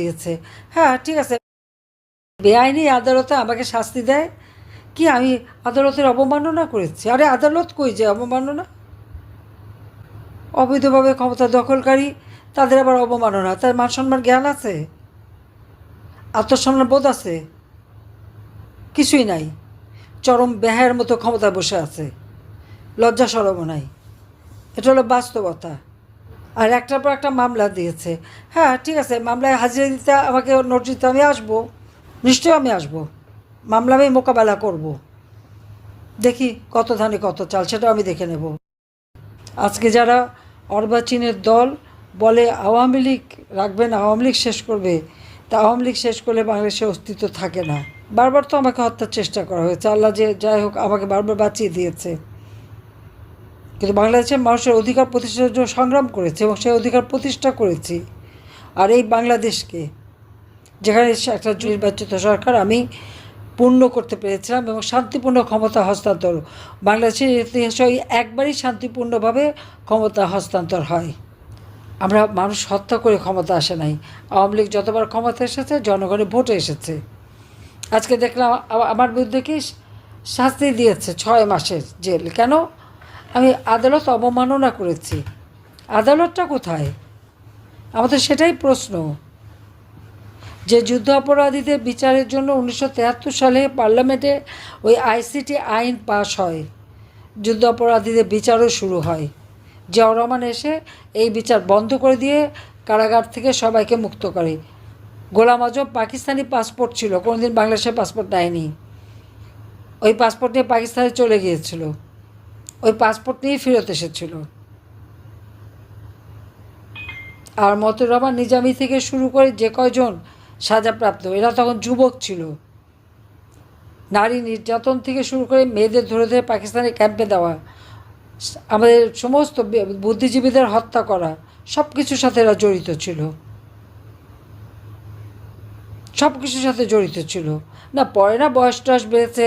দিয়েছে। হ্যাঁ, ঠিক আছে, বেআইনি আদালতে আমাকে শাস্তি দেয় কি আমি আদালতের অবমাননা করেছি? আরে আদালত কই যে অবমাননা? অবৈধভাবে ক্ষমতা দখলকারী তাদের আবার অবমাননা? তার মান সম্মান জ্ঞান আছে? আত্মসম্মান বোধ আছে? কিছুই নাই। চরম ব্যাহের মতো ক্ষমতায় বসে আছে, লজ্জা সরমও নাই। এটা হলো বাস্তবতা। আর একটার পর একটা মামলা দিয়েছে। হ্যাঁ, ঠিক আছে, মামলায় হাজিরা দিতে আমাকে নোটিশ দিতে আমি আসবো, নিশ্চয়ই আমি আসবো, মামলা আমি মোকাবেলা করব। দেখি কত ধানে কত চাল, সেটাও আমি দেখে নেব। আজকে যারা অর্বাচীনের দল বলে আওয়ামী লীগ রাখবেন, আওয়ামী লীগ শেষ করবে, তা আওয়ামী লীগ শেষ করলে বাংলাদেশের অস্তিত্ব থাকে না। বারবার তো আমাকে হত্যার চেষ্টা করা হয়েছে, আল্লাহ যে যাই হোক আমাকে বারবার বাঁচিয়ে দিয়েছে। কিন্তু বাংলাদেশের মানুষের অধিকার প্রতিষ্ঠার জন্য সংগ্রাম করেছে এবং সেই অধিকার প্রতিষ্ঠা করেছি। আর এই বাংলাদেশকে, যেখানে একটা নির্বাচিত সরকার আমি পূর্ণ করতে পেরেছিলাম এবং শান্তিপূর্ণ ক্ষমতা হস্তান্তর, বাংলাদেশের ইতিহাসে একবারই শান্তিপূর্ণভাবে ক্ষমতা হস্তান্তর হয়। আমরা মানুষ হত্যা করে ক্ষমতা আসে নাই। আওয়ামী লীগ যতবার ক্ষমতা এসেছে জনগণের ভোটে এসেছে। আজকে দেখলাম আমার বিরুদ্ধে কি শাস্তি দিয়েছে 6 মাসের জেল। কেন? আমি আদালত অবমাননা করেছি। আদালতটা কোথায়? আমাদের সেটাই প্রশ্ন। যে যুদ্ধ অপরাধীদের বিচারের জন্য 1973 সালে পার্লামেন্টে ওই আইসিটি আইন পাশ হয়, যুদ্ধ অপরাধীদের বিচারও শুরু হয়। জিয়াউর রহমান এসে এই বিচার বন্ধ করে দিয়ে কারাগার থেকে সবাইকে মুক্ত করে। গোলাম আজম পাকিস্তানি পাসপোর্ট ছিল, কোনোদিন বাংলাদেশের পাসপোর্ট নেয়নি। ওই পাসপোর্ট নিয়ে পাকিস্তানে চলে গিয়েছিল, ওই পাসপোর্ট নিয়েই ফেরত এসেছিল। আর মতিউর রহমান নিজামী থেকে শুরু করে যে কয়জন সাজাপ্রাপ্ত, এরা তখন যুবক ছিল। নারী নির্যাতন থেকে শুরু করে মেয়েদের ধরে ধরে পাকিস্তানের ক্যাম্পে দেওয়া, আমাদের সমস্ত বুদ্ধিজীবীদের হত্যা করা, সব কিছুর সাথে এরা জড়িত ছিল, সব কিছুর সাথে জড়িত ছিল। না পরে না বয়স টয়স বেড়েছে,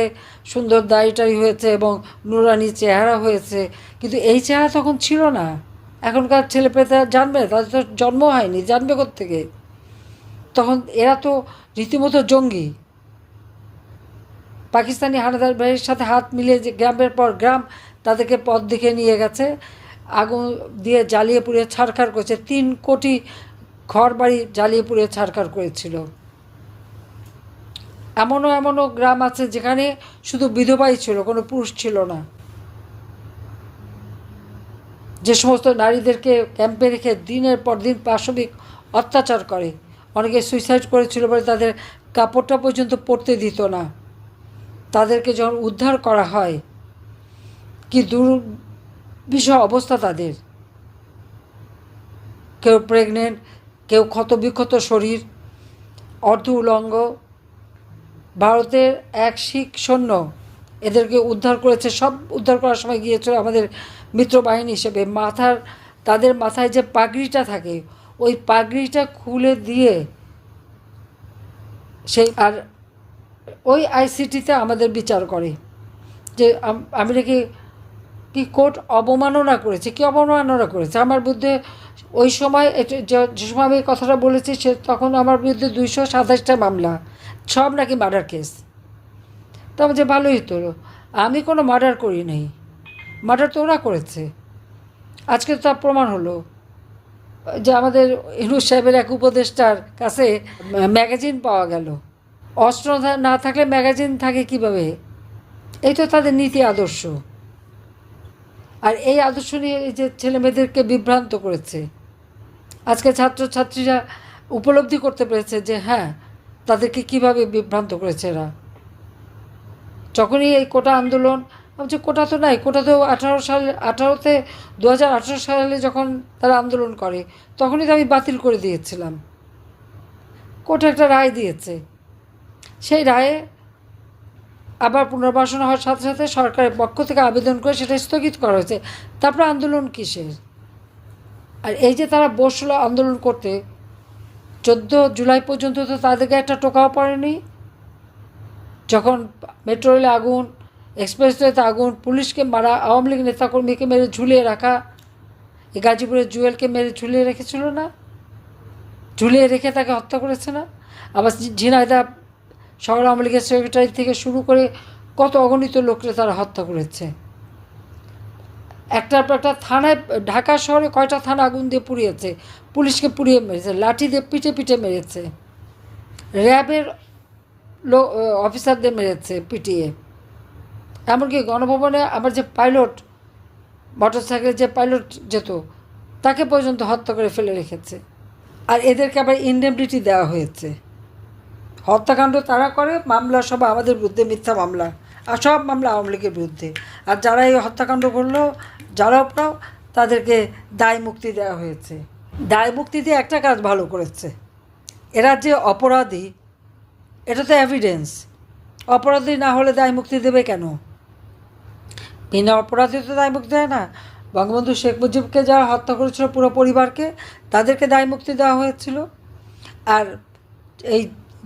সুন্দর দাড়িটাড়ি হয়েছে এবং নুরানি চেহারা হয়েছে, কিন্তু এই চেহারা তখন ছিল না। এখনকার ছেলেপেলেরা জানবে? তাদের তো জন্ম হয়নি, জানবে কোত্থেকে? তখন এরা তো রীতিমতো জঙ্গি। পাকিস্তানি হানাদার বাহিনীর সাথে হাত মিলিয়ে যে গ্রামের পর গ্রাম তাদেরকে পথ দেখে নিয়ে গেছে, আগুন দিয়ে জ্বালিয়ে পুড়িয়ে ছারখার করেছে। 3 কোটি ঘর বাড়ি জ্বালিয়ে পুড়িয়ে ছারখার করেছিল। এমনও গ্রাম আছে যেখানে শুধু বিধবাই ছিল, কোনো পুরুষ ছিল না। যে সমস্ত নারীদেরকে ক্যাম্পে রেখে দিনের পর দিন পাশবিক অত্যাচার করে, অনেকে সুইসাইড করেছিল বলে তাদের কাপড়টা পর্যন্ত পরতে দিত না। তাদেরকে যখন উদ্ধার করা হয়, কি দুর্বিষহ অবস্থা তাদের। কেউ প্রেগনেন্ট, কেউ ক্ষতবিক্ষত শরীর, অর্ধ উলঙ্গ। ভারতের এক শিখ সৈন্য এদেরকে উদ্ধার করেছে। সব উদ্ধার করার সময় গিয়েছিল আমাদের মিত্রবাহিনী হিসেবে। তাদের মাথায় যে পাগড়িটা থাকে, ওই পাগড়িটা খুলে দিয়ে সেই আর ওই আইসিটিতে আমাদের বিচার করে যে আমি নাকি কি কোর্ট অবমাননা করেছে। কি অবমাননা করেছে আমার বিরুদ্ধে? ওই সময় যে সময় আমি কথাটা বলেছি সে তখন আমার বিরুদ্ধে 227টা মামলা, সব নাকি মার্ডার কেস। তবে যে ভালোই তো, আমি কোনো মার্ডার করি নাই, মার্ডার তো ওরা করেছে। আজকে তো তার প্রমাণ হলো যে আমাদের ইউনূস সাহেবের এক উপদেষ্টার কাছে ম্যাগাজিন পাওয়া গেল। অস্ত্র না থাকলে ম্যাগাজিন থাকে কিভাবে? এই তো তাদের নীতি আদর্শ। আর এই আদর্শ নিয়ে এই যে ছেলেমেয়েদেরকে বিভ্রান্ত করেছে। আজকে ছাত্রছাত্রীরা উপলব্ধি করতে পেরেছে যে হ্যাঁ, তাদেরকে কিভাবে বিভ্রান্ত করেছে এরা। যখনই এই কোটা আন্দোলন, যে কোটা তো নাই, কোটা তো 2018 সালে যখন তারা আন্দোলন করে তখনই তো আমি বাতিল করে দিয়েছিলাম। কোর্ট একটা রায় দিয়েছে, সেই রায়ে আবার পুনর্বাসন হওয়ার সাথে সাথে সরকারের পক্ষ থেকে আবেদন করে সেটা স্থগিত করা হয়েছে। তারপরে আন্দোলন কিসের? আর এই যে তারা বসলো আন্দোলন করতে, 14 জুলাই পর্যন্ত তো তাদেরকে একটা টোকাও পড়েনি। যখন মেট্রো রেলে আগুন, এক্সপ্রেসওয়েতে আগুন, পুলিশকে মারা, আওয়ামী লীগ নেতাকর্মীকে মেরে ঝুলিয়ে রাখা, এই গাজীপুরের জুয়েলকে মেরে ঝুলিয়ে রেখেছিল না? ঝুলিয়ে রেখে তাকে হত্যা করেছে না? আবার ঝিনাইদহ শহর আওয়ামী লীগের সেক্রেটারি থেকে শুরু করে কত অগণিত লোককে তারা হত্যা করেছে। একটার পর একটা থানায়, ঢাকা শহরে কয়টা থানা আগুন দিয়ে পুড়িয়েছে, পুলিশকে পুড়িয়ে মেরেছে, লাঠি দিয়ে পিটে পিটে মেরেছে, র্যাবের অফিসারদের মেরেছে পিটিয়ে। এমনকি গণভবনে আমার যে পাইলট, মোটরসাইকেলের যে পাইলট যেত, তাকে পর্যন্ত হত্যা করে ফেলে রেখেছে। আর এদেরকে আবার ইনডেমনিটি দেওয়া হয়েছে। হত্যাকাণ্ড তারা করে, মামলা সব আমাদের বিরুদ্ধে, মিথ্যা মামলা, আর সব মামলা আওয়ামী লীগের বিরুদ্ধে। আর যারা এই হত্যাকাণ্ড করলো, যারা আপনাও, তাদেরকে দায় মুক্তি দেওয়া হয়েছে। দায় মুক্তি দিয়ে একটা কাজ ভালো করেছে, এরা যে অপরাধী, এটা তো এভিডেন্স। অপরাধী না হলে দায় মুক্তি দেবে কেন? বিনা অপরাধী তো দায় মুক্তি দেয় না। বঙ্গবন্ধু শেখ মুজিবকে যারা হত্যা করেছিল, পুরো পরিবারকে, তাদেরকে দায় মুক্তি দেওয়া হয়েছিল। আর এই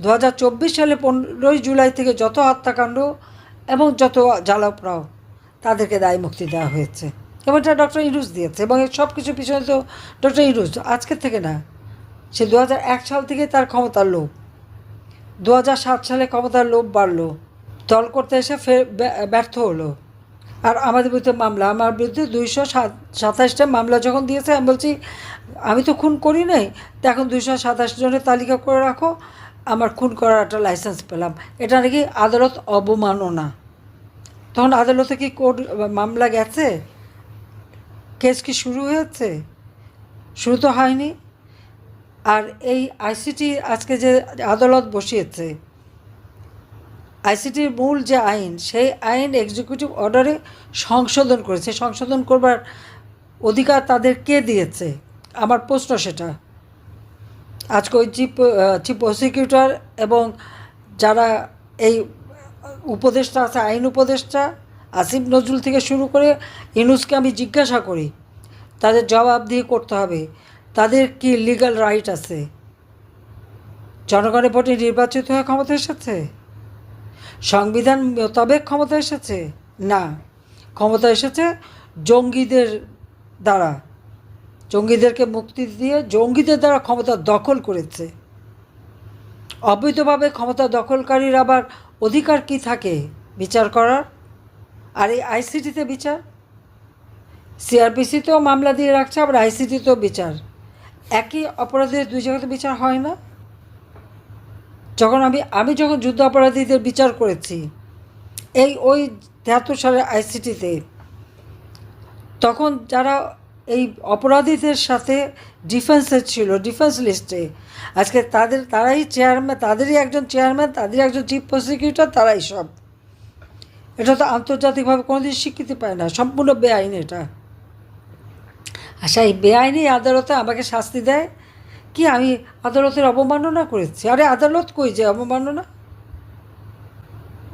2024 সালে 15ই জুলাই থেকে যত হত্যাকাণ্ড এবং যত জ্বালাপড়াও, তাদেরকে দায় মুক্তি দেওয়া হয়েছে। এবং এটা ডক্টর ইউনূস দিয়েছে। এবং এই সব কিছুর পিছনে তো ডক্টর ইউনূস আজকের থেকে না, সে 2001 সাল থেকে তার ক্ষমতার লোভ, 2007 সালে ক্ষমতার লোভ বাড়লো, দল করতে এসে ফের ব্যর্থ হলো। আর আমাদের বিরুদ্ধে মামলা, আমার বিরুদ্ধে 227টা মামলা যখন দিয়েছে, আমি বলছি আমি তো খুন করি নাই, তো এখন 227 জনের তালিকা করে রাখো, আমার খুন করার একটা লাইসেন্স পেলাম। এটা নাকি আদালত অবমাননা। তখন আদালতে কি কোর্ট মামলা গেছে? কেস কি শুরু হয়েছে? শুরু তো হয়নি। আর এই আইসিটি আজকে যে আদালত বসিয়েছে, আইসিটির মূল যে আইন, সেই আইন এক্সিকিউটিভ অর্ডারে সংশোধন করেছে। সংশোধন করবার অধিকার তাদের কে দিয়েছে? আমার প্রশ্ন সেটা। আজকে ওই চিফ প্রসিকিউটর এবং যারা এই উপদেষ্টা আছে, আইন উপদেষ্টা আসিফ নজরুল থেকে শুরু করে ইউনূসকে আমি জিজ্ঞাসা করি, তাদের জবাবদিহি করতে হবে। তাদের কি লিগ্যাল রাইট আছে? জনগণের ভোটে নির্বাচিত হয়ে ক্ষমতা এসেছে? সংবিধান মোতাবেক ক্ষমতা এসেছে? না, ক্ষমতা এসেছে জঙ্গিদের দ্বারা। জঙ্গিদেরকে মুক্তি দিয়ে জঙ্গিদের দ্বারা ক্ষমতা দখল করেছে। অবৈধভাবে ক্ষমতা দখলকারীর আবার অধিকার কি থাকে বিচার করার? আর এই আইসিটিতে বিচার, সিআরপিসিতেও মামলা দিয়ে রাখছে, আবার আইসিটিতেও বিচার। একই অপরাধের দুই জায়গাতে বিচার হয় না? যখন আমি যখন যুদ্ধ অপরাধীদের বিচার করেছি ওই 73 সালের আইসিটিতে, তখন যারা এই অপরাধীদের সাথে ডিফেন্সে ছিল, ডিফেন্স লিস্টে, আজকে তারাই চেয়ারম্যান, তাদেরই একজন চেয়ারম্যান, তাদেরই একজন চিফ প্রসিকিউটর, তারাই সব। এটা তো আন্তর্জাতিকভাবে কোনোদিন স্বীকৃতি পায় না, সম্পূর্ণ বেআইন এটা। আচ্ছা, এই বেআইনি আদালতে আমাকে শাস্তি দেয় কি আমি আদালতের অবমাননা করেছি? আরে আদালত কই যে অবমাননা?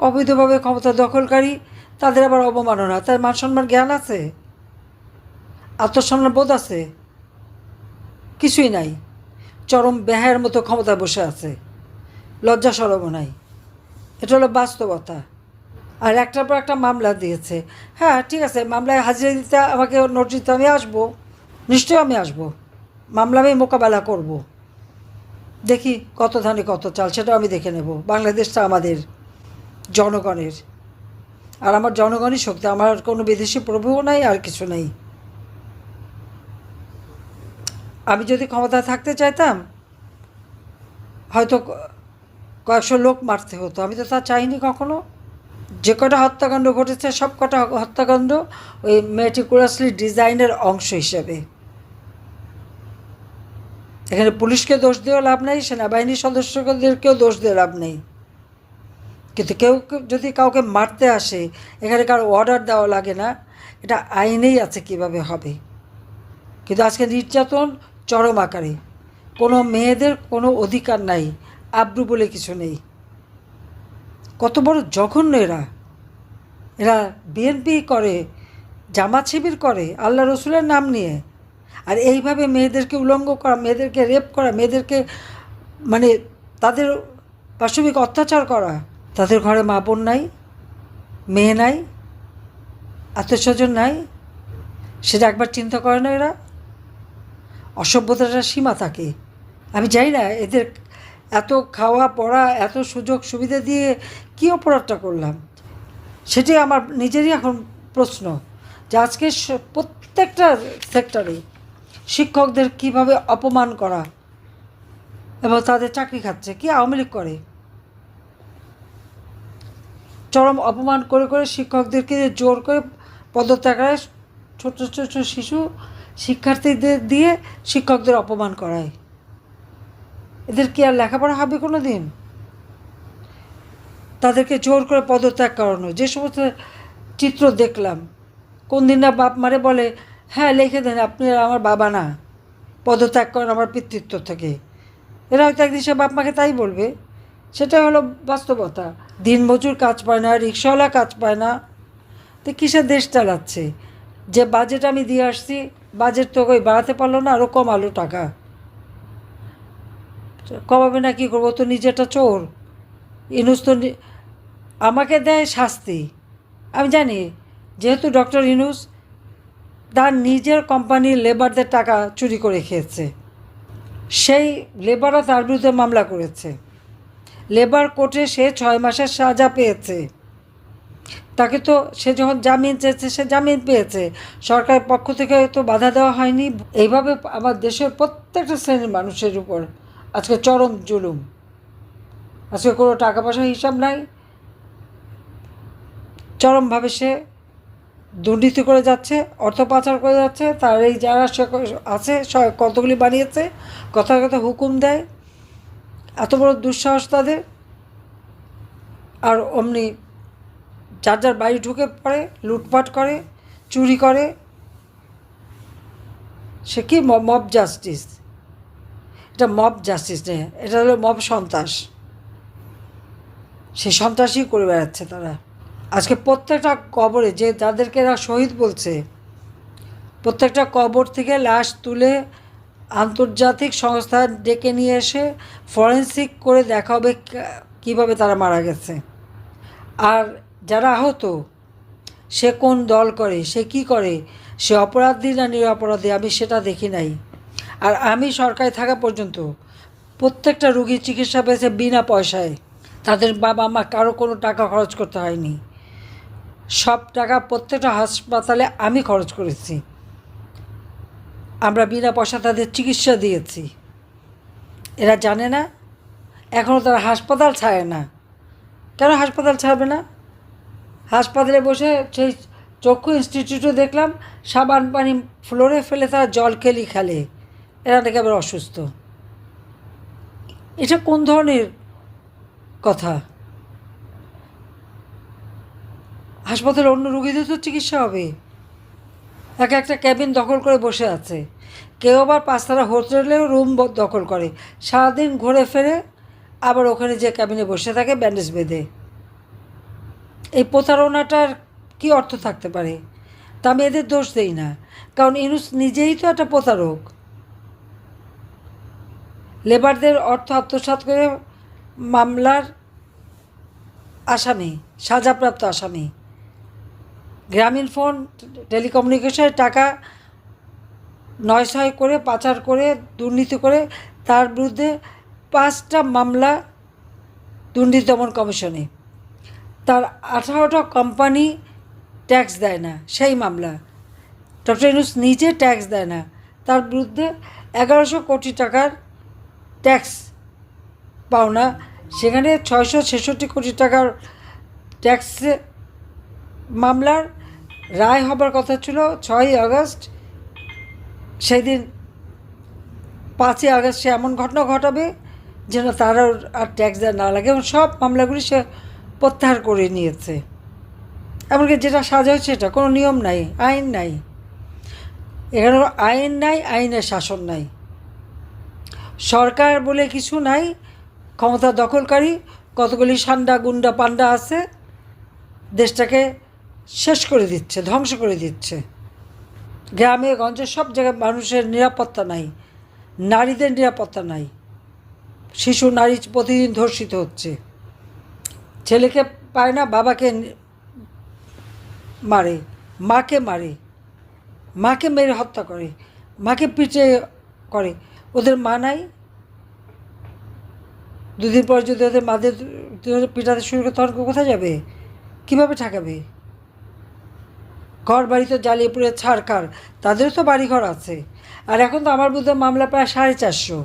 অবৈধভাবে ক্ষমতা দখলকারী, তাদের আবার অবমাননা। তার মান সম্মান জ্ঞান আছে? আত্মসম্মান বোধ আছে? কিছুই নাই। চরম ব্যাহের মতো ক্ষমতায় বসে আছে, লজ্জা শরমও নাই। এটা হলো বাস্তবতা। আর একটার পর একটা মামলা দিয়েছে। হ্যাঁ, ঠিক আছে, মামলায় হাজিরা দিতে আমাকে নোটিশ দিতে আমি আসবো, নিশ্চয়ই আমি আসবো, মামলা আমি মোকাবেলা করব। দেখি কত ধানে কত চাল, সেটাও আমি দেখে নেব। বাংলাদেশটা আমাদের জনগণের, আর আমার জনগণই শক্তি, আমার কোনো বিদেশি প্রভুও নাই, আর কিছু নেই। আমি যদি ক্ষমতায় থাকতে চাইতাম, হয়তো কয়েকশো লোক মারতে হতো। আমি তো তা চাইনি কখনো। যে কটা হত্যাকাণ্ড ঘটেছে, সব কটা হত্যাকাণ্ড ওই মেটিকুলাসলি ডিজাইনের অংশ হিসেবে। এখানে পুলিশকে দোষ দিয়েও লাভ নেই, সেনাবাহিনীর সদস্যদেরকেও দোষ দিয়ে লাভ নেই। কিন্তু কেউ যদি কাউকে মারতে আসে, এখানে কারো অর্ডার দেওয়া লাগে না, এটা আইনেই আছে কিভাবে হবে। কিন্তু আজকে নির্যাতন চরম আকারে, কোনো মেয়েদের কোনো অধিকার নাই, আব্রু বলে কিছু নেই। কত বড় জঘন্য এরা! এরা বিএনপি করে, জামাত শিবির করে, আল্লাহ রসুলের নাম নিয়ে। আর এইভাবে মেয়েদেরকে উলঙ্গ করা, মেয়েদেরকে রেপ করা, মেয়েদেরকে মানে তাদের পাশবিক অত্যাচার করা। তাদের ঘরে মা বোন নাই, মেয়ে নাই, আত্মীয়স্বজন নাই, সেটা একবার চিন্তা করে না এরা? অসভ্যতার সীমা থাকে। আমি জানি না এদের এত খাওয়া পড়া এত সুযোগ সুবিধা দিয়ে কী অপরাধটা করলাম, সেটি আমার নিজেরই এখন প্রশ্ন যে আজকে প্রত্যেকটা সেক্টরে শিক্ষকদের কিভাবে অপমান করা এবং তাদের চাকরি খাচ্ছে। কি আওয়ামী লীগ করে? চরম অপমান করে করে শিক্ষকদেরকে জোর করে পদত্যাগ করায়, ছোট ছোট শিশু শিক্ষার্থীদের দিয়ে শিক্ষকদের অপমান করায়। এদের কি আর লেখাপড়া হবে কোনো দিন? তাদেরকে জোর করে পদত্যাগ করানো, যে সমস্ত চিত্র দেখলাম, কোন দিন না বাপ মারে বলে হ্যাঁ লিখে দেন আপনি আমার বাবা না, পদত্যাগ করেন আমার পিতৃত্ব থেকে। এরা হয়তো একদিন সে বাপ মাকে তাই বলবে। সেটা হলো বাস্তবতা। দিনমজুর কাজ পায় না, রিক্সাওয়ালা কাজ পায় না, তো কিসের দেশ চালাচ্ছে? যে বাজেট আমি দিয়ে আসছি, বাজেট তো ওই বাড়াতে পারলো না, আরও কমালো টাকা। কমাবে না কী করবো? তো নিজেটা চোর। ইনুস তো আমাকে দেয় শাস্তি। আমি জানি যেহেতু ডক্টর ইনুস তার নিজের কোম্পানির লেবারদের টাকা চুরি করে খেয়েছে, সেই লেবাররা তার বিরুদ্ধে মামলা করেছে। লেবার কোর্টে সে 6 মাসের সাজা পেয়েছে। তাকে তো সে যখন জামিন চেয়েছে সে জামিন পেয়েছে, সরকারের পক্ষ থেকে তো বাধা দেওয়া হয়নি। এইভাবে আমার দেশের প্রত্যেকটা শ্রেণীর মানুষের উপর আজকে চরম জুলুম। আজকে কোনো টাকা পয়সার হিসাব নাই, চরমভাবে সে দুর্নীতি করে যাচ্ছে, অর্থ পাচার করে যাচ্ছে। তার এই যারা আছে কতগুলি বানিয়েছে, কথা কথা হুকুম দেয়, এত বড় দুঃসাহস তাদের। আর অমনি যার যার বাড়ি ঢুকে পড়ে, লুটপাট করে, চুরি করে। সে কি মব জাস্টিস? এটা মব জাস্টিস নেই, এটা হলো মব সন্ত্রাস। সেই সন্ত্রাসই করে বেড়াচ্ছে তারা। আজকে প্রত্যেকটা কবরে যে যাদেরকে এরা শহীদ বলছে, প্রত্যেকটা কবর থেকে লাশ তুলে আন্তর্জাতিক সংস্থা ডেকে নিয়ে এসে ফরেন্সিক করে দেখা হবে কীভাবে তারা মারা গেছে। আর যারা আহত, সে কোন দল করে, সে কি করে, সে অপরাধী না নিরপরাধী, আমি সেটা দেখি নাই। আর আমি সরকারে থাকা পর্যন্ত প্রত্যেকটা রুগীর চিকিৎসা পেয়েছে বিনা পয়সায়। তাদের বাবা মা কারো কোনো টাকা খরচ করতে হয়নি। সব টাকা প্রত্যেকটা হাসপাতালে আমি খরচ করেছি। আমরা বিনা পয়সা তাদের চিকিৎসা দিয়েছি। এরা জানে না, এখনও তারা হাসপাতাল ছাড়ে না। কেন হাসপাতাল ছাড়বে না? হাসপাতালে বসে সেই চক্ষু ইনস্টিটিউটে দেখলাম সাবান পানি ফ্লোরে ফেলে তারা জল খেলে। এরা নাকি আবার অসুস্থ। এটা কোন ধরনের কথা? হাসপাতালে অন্য রোগীদের তো চিকিৎসা হবে। একটা ক্যাবিন দখল করে বসে আছে। কেউ আবার 5 তারা হোটেলেও রুম দখল করে, সারাদিন ঘুরে ফেরে আবার ওখানে যে ক্যাবিনে বসে থাকে ব্যান্ডেজ বেঁধে। এই প্রতারণাটার কি অর্থ থাকতে পারে? তা আমি এদের দোষ দেই না, কারণ ইনুস নিজেই তো একটা প্রতারক। লেবারদের অর্থ আত্মসাৎ করে মামলার আসামি, সাজাপ্রাপ্ত আসামি। গ্রামীণ ফোন টেলিকমিউনিকেশনের টাকা 9-6 করে পাচার করে দুর্নীতি করে তার বিরুদ্ধে 5টা মামলা দুর্নীতি দমন কমিশনে। তার 18টা কোম্পানি ট্যাক্স দেয় না, সেই মামলা। ডক্টর ইউনূস নিজে ট্যাক্স দেয় না, তার বিরুদ্ধে 1100 কোটি টাকার ট্যাক্স পাওনা। সেখানে 666 কোটি টাকার ট্যাক্স মামলার রায় হবার কথা ছিল 6ই আগস্ট। সেই দিন 5ই আগস্ট সে এমন ঘটনা ঘটাবে যেন তারও আর ট্যাক্স দেওয়া না লাগে, এবং সব মামলাগুলি সে প্রত্যাহার করে নিয়েছে। এমনকি যেটা সাজা হচ্ছে সেটা কোনো নিয়ম নাই, আইন নাই। এখানে আইন নাই, আইনের শাসন নাই, সরকার বলে কিছু নাই। ক্ষমতা দখলকারী কতগুলি সান্ডা গুন্ডা পান্ডা আছে, দেশটাকে শেষ করে দিচ্ছে, ধ্বংস করে দিচ্ছে। গ্রামে গঞ্জে সব জায়গায় মানুষের নিরাপত্তা নাই, নারীদের নিরাপত্তা নাই। শিশু নারী প্রতিদিন ধর্ষিত হচ্ছে। ছেলেকে পায় না, বাবাকে মারে, মাকে মারে, মাকে মেরে হত্যা করে, মাকে পিটে করে। ওদের মা নাই, দুদিন পর যদি ওদের মাদের পিটাতে শুরু করে তখন কোথায় যাবে? কীভাবে ঠেকাবে? ঘর বাড়ি তো জ্বালিয়ে পুড়ে ছাড়কার, তাদেরও তো বাড়িঘর আছে। আর এখন তো আমার বিরুদ্ধে মামলা প্রায় 450,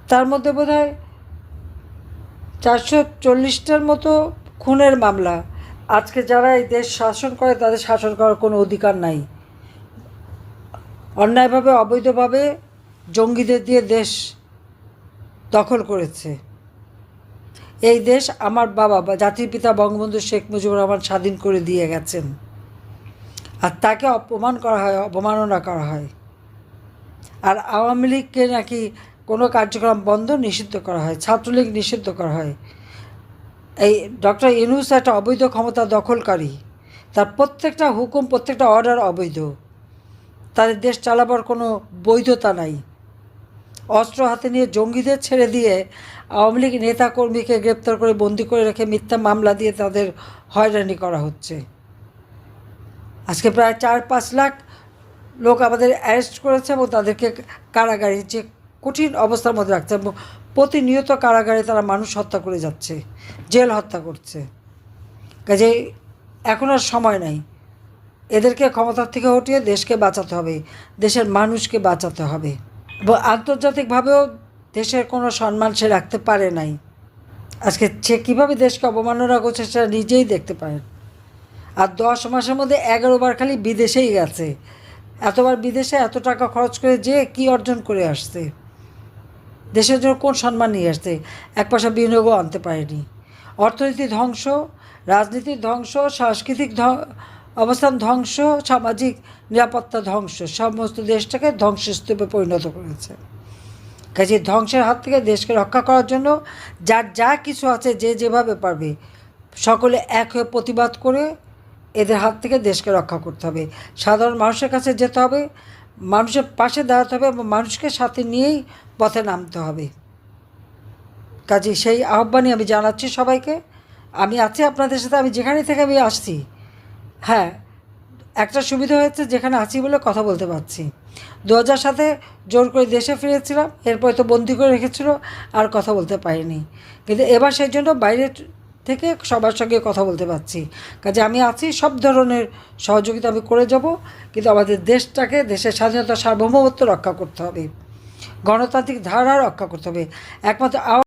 তার মধ্যে বোধ হয় 440টার মতো খুনের মামলা। আজকে যারা এই দেশ শাসন করে তাদের শাসন করার কোনো অধিকার নাই। অন্যায়ভাবে অবৈধভাবে জঙ্গিদের দিয়ে দেশ দখল করেছে। এই দেশ আমার বাবা বা জাতির পিতা বঙ্গবন্ধু শেখ মুজিবুর রহমান স্বাধীন করে দিয়ে গেছেন, আর তাকে অপমান করা হয়, অবমাননা করা হয়। আর আওয়ামী লীগকে নাকি কোনো কার্যক্রম বন্ধ নিষিদ্ধ করা হয়, ছাত্রলীগ নিষিদ্ধ করা হয়। এই ডক্টর ইউনূস একটা অবৈধ ক্ষমতা দখলকারী, তার প্রত্যেকটা হুকুম, প্রত্যেকটা অর্ডার অবৈধ। তাদের দেশ চালাবার কোনো বৈধতা নাই। অস্ত্র হাতে নিয়ে জঙ্গিদের ছেড়ে দিয়ে আওয়ামী লীগ নেতাকর্মীকে গ্রেপ্তার করে বন্দি করে রেখে মিথ্যা মামলা দিয়ে তাদের হয়রানি করা হচ্ছে। আজকে প্রায় 4-5 লাখ লোক আমাদের অ্যারেস্ট করেছে এবং তাদেরকে কারাগারে যে কঠিন অবস্থার মধ্যে রাখছে এবং প্রতিনিয়ত কারাগারে তারা মানুষ হত্যা করে যাচ্ছে, জেল হত্যা করছে। কাজে এখন আর সময় নাই। এদেরকে ক্ষমতার থেকে হটিয়ে দেশকে বাঁচাতে হবে, দেশের মানুষকে বাঁচাতে হবে। আন্তর্জাতিকভাবেও দেশের কোনো সম্মান সে রাখতে পারে নাই। আজকে সে কীভাবে দেশকে অবমাননা করছে সেটা নিজেই দেখতে পারেন। আর 10 মাসের মধ্যে 11 বার খালি বিদেশেই গেছে। এতবার বিদেশে এত টাকা খরচ করে যে কি অর্জন করে আসছে, দেশের জন্য কোন সম্মান নিয়ে আসছে? এক পয়সা বিনিয়োগও আনতে পারেনি। অর্থনীতি ধ্বংস, রাজনীতির ধ্বংস, সাংস্কৃতিক অবস্থান ধ্বংস, সামাজিক নিরাপত্তা ধ্বংস, সমস্ত দেশটাকে ধ্বংসস্তূপে পরিণত করেছে। কাজে ধ্বংসের হাত থেকে দেশকে রক্ষা করার জন্য যার যা কিছু আছে, যে যেভাবে পারবে সকলে এক হয়ে প্রতিবাদ করে এদের হাত থেকে দেশকে রক্ষা করতে হবে। সাধারণ মানুষের কাছে যেতে হবে, মানুষের পাশে দাঁড়াতে হবে এবং মানুষকে সাথে নিয়েই পথে নামতে হবে। কাজে সেই আহ্বানই আমি জানাচ্ছি সবাইকে। আমি আছি আপনাদের সাথে, আমি যেখানে থেকে আমি আসছি। হ্যাঁ, একটা সুবিধা হয়েছে, যেখানে আছি বলে কথা বলতে পারছি। 2007 জোর করে দেশে ফিরেছিলাম, এরপরে তো বন্দি করে রেখেছিল, আর কথা বলতে পারিনি। কিন্তু এবার সেই জন্য বাইরে থেকে সবার সঙ্গে কথা বলতে পারছি। কাজে আমি আছি, সব ধরনের সহযোগিতা আমি করে যাব। কিন্তু আমাদের দেশটাকে, দেশের স্বাধীনতা সার্বভৌমত্ব রক্ষা করতে হবে, গণতান্ত্রিক ধারা রক্ষা করতে হবে। একমাত্র